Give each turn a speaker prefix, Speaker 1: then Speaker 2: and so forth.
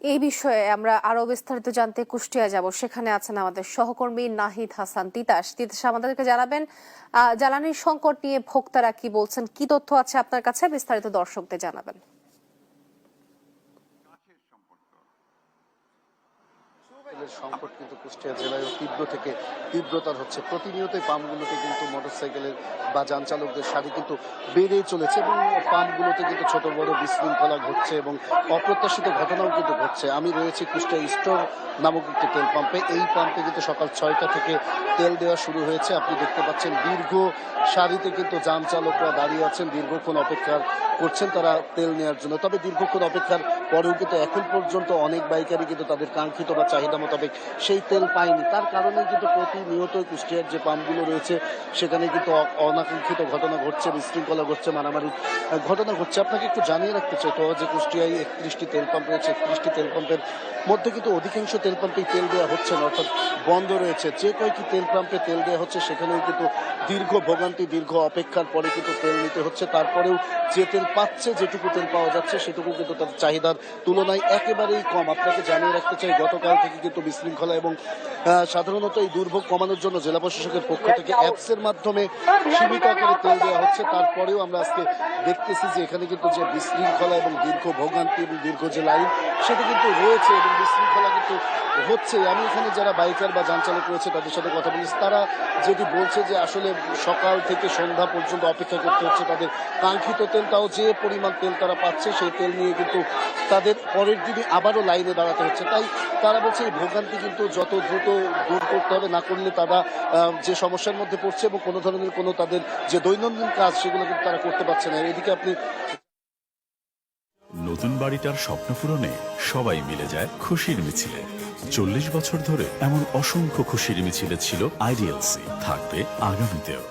Speaker 1: এই বিষয়ে আমরা আরো বিস্তারিত জানতে কুষ্টিয়া যাব। সেখানে আছেন আমাদের সহকর্মী নাহিদ হাসান তিতাস। তিতাস আমাদেরকে জানাবেন জ্বালানির সংকট নিয়ে ভোক্তারা কি বলছেন, কি তথ্য আছে আপনার কাছে, বিস্তারিত দর্শকদের জানাবেন।
Speaker 2: সংকট কিন্তু কুষ্টিয়া জেলায় তীব্র থেকে তীব্রতর হচ্ছে। প্রতিনিয়তই পাম্পগুলোতে কিন্তু মোটরসাইকেলের বা যান চালকদের সারি কিন্তু বেড়েই চলেছে এবং পাম্পগুলোতে কিন্তু ছোট বড় বিশৃঙ্খলা ঘটছে এবং অপ্রত্যাশিত ঘটনাও কিন্তু ঘটছে। আমি রয়েছি কুষ্টিয়া স্টোর নামক একটি তেল পাম্পে। এই পাম্পে কিন্তু সকাল 6টা থেকে তেল দেওয়া শুরু হয়েছে। আপনি দেখতে পাচ্ছেন দীর্ঘ সারিতে কিন্তু যান চালকরা দাঁড়িয়ে আছেন, দীর্ঘক্ষণ অপেক্ষা করছেন তারা তেল নেওয়ার জন্য। তবে দীর্ঘক্ষণ অপেক্ষার পরেও কিন্তু এখন পর্যন্ত অনেক বাইকারই কিন্তু তাদের কাঙ্ক্ষিত বা চাহিদা মোতাবেক সেই তেল পায়নি। তার কারণে কিন্তু প্রতিনিয়ত কুষ্টিয়ার যে পাম্পগুলো রয়েছে সেখানে কিন্তু অনাকাঙ্ক্ষিত ঘটনা ঘটছে, বিশৃঙ্খলা ঘটছে, মারামারি ঘটনা ঘটছে। আপনাকে একটু জানিয়ে রাখতে চাই তো যে কুষ্টিয়ায় 31টি তেল পাম্প রয়েছে। 31টি তেল পাম্পের মধ্যে কিন্তু অধিকাংশ তেল পাম্পেই তেল দেওয়া হচ্ছে না, অর্থাৎ বন্ধ রয়েছে। যে কয়েকটি তেল পাম্পে তেল দেওয়া হচ্ছে সেখানেও কিন্তু দীর্ঘ ভোগান্তি, দীর্ঘ অপেক্ষার পরে কিন্তু তেল নিতে হচ্ছে। তারপরেও যে তেল পাচ্ছে, যেটুকু তেল পাওয়া যাচ্ছে সেটুকু কিন্তু তাদের চাহিদার তুলনায় একেবারেই কম। আপনাকে জানিয়ে রাখতে চাই গতকাল থেকে কিন্তু বিশৃঙ্খলা এবং সাধারণত এই দুর্ভোগ কমানোর জন্য জেলা প্রশাসকের পক্ষ থেকে অ্যাপসের মাধ্যমে সীমিত আকারে তেল দেওয়া হচ্ছে। তারপরেও আমরা আজকে দেখতেছি যে এখানে কিন্তু যে বিশৃঙ্খলা এবং দীর্ঘ ভোগান্তি এবং দীর্ঘ যে লাইন সেটা কিন্তু রয়েছে এবং বিশৃঙ্খলা কিন্তু হচ্ছে। আমি এখানে যারা বাইকার বা যান চালক রয়েছে তাদের সাথে কথা বলেছি, তারা যেটি বলছে যে আসলে সকাল থেকে সন্ধ্যা পর্যন্ত অপেক্ষা করতে হচ্ছে তাদের কাঙ্ক্ষিত তেল, তাও যে পরিমাণ তেল তারা পাচ্ছে সেই তেল নিয়ে কিন্তু তাদের পরের দিনে আবারও লাইনে দাঁড়াতে হচ্ছে। তাই তারা বলছে এই ভোগান্তি কিন্তু যত দ্রুত দূর করতে হবে, না করলে তারা যে সমস্যার মধ্যে পড়ছে এবং কোনো ধরনের কোনো তাদের যে দৈনন্দিন কাজ সেগুলো কিন্তু তারা করতে পারছে না। এদিকে আপনি
Speaker 3: নতুন বাড়িটার স্বপ্ন পূরণে সবাই মিলে যায় খুশির মিছিলে। 40 বছর ধরে এমন অসংখ্য খুশির মিছিলে ছিল আইডিএলসি, থাকবে আগামীতেও।